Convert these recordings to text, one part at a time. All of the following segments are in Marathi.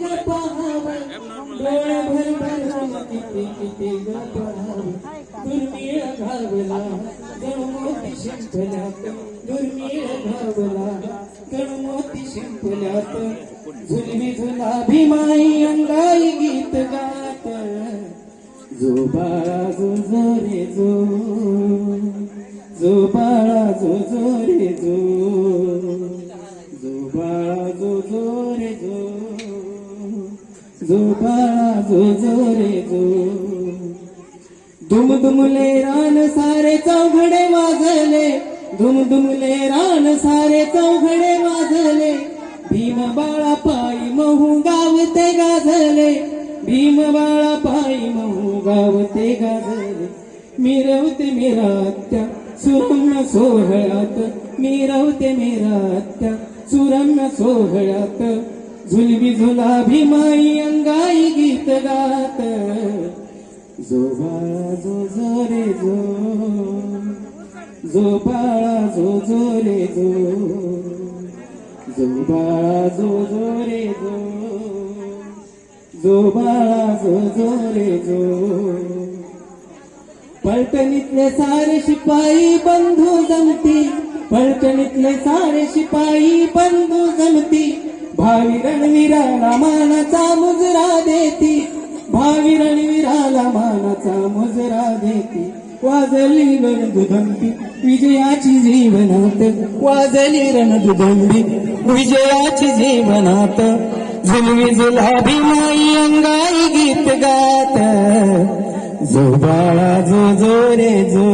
ग पाहावं डोळे भर भर किती किती ग पाहावं दुर्मिळ घावला गणमोती शिंपल्यात दुर्मिळ घावला गणमोती शिंपल्यात झुलवी झुला भीमाई अंगाई गीत गात जो बाळा जो जो रे जो जो बाळा जो जो रे जो जो बाळा जो जो रे जो जो बाळा जो जो रे जो दुमदुमले रान सारे चौघडे वाजले दुमदुमले रान सारे चौघडे वाजले भीम बाळा पायी महू गावते गाजले भीम बाळा पायी महू गावते गाजले मिरवते मिरात्या सुरम्य सोहळ्यात मिरवते मिरात्या सुरम्य सोहळ्यात झुलवी झुला भीमाई अंगाई गीत गात जो बाळा जो जो रे जो जो बाळा जो जो रे जो जो बाळा जो जो रे जो जो बाळा जो जो रे जो पलटणीतले सारे शिपाई बंधू जमती पलटणीतले सारे शिपाई बंधू जमती भावी रणवीराला मानाचा मुजरा देती भावी रणवीराला मानाचा मुजरा देती वाजली रणदुदंबी विजयाची जीवनात वाजली रणदुदंबी विजयाची जीवनात झुलवी झुला भीमाई अंगाई गीत गात जो बाळा जो जो रे जो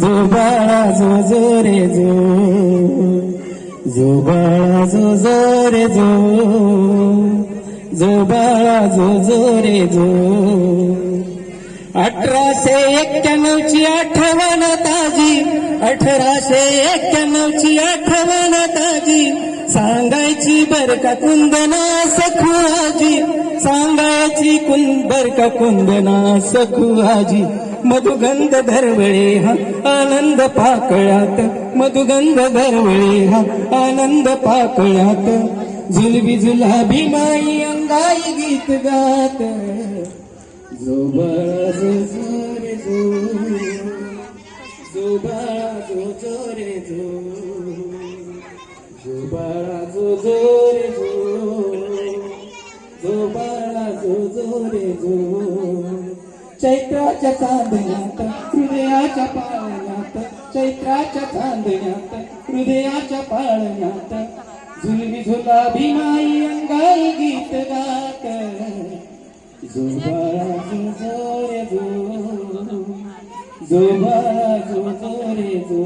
जो बाळा जो जो रे जो जो बाळा जो जो रे जो जो बाळा जो जो रे जो 1891ची आठवण ताजी 1891ची आठवण ताजी सांगायची बर का कुंदना सखू आजी सांगायची बर का कुंदना सखू आजी मधुगंध धरवळे हा आनंद पाकळ्यात मधुगंध धरवळे हा आनंद पाकळ्यात झुलवी झुला भीमाई अंगाई गीत गात जो बाळा जो जो रे जो जो बाळा जो जो रे जो जो बाळा जो जो रे जो जो बाळा जो जो रे जो चैत्राच्या चांदण्यात हृदयाच्या पाळण्यात चैत्राच्या चांदण्यात हृदयाच्या पाळण्यात झुलवी झुला भीमाई अंगाई गीत गात जो बाळा जो जो रे जो जो बाळा जो जो रे जो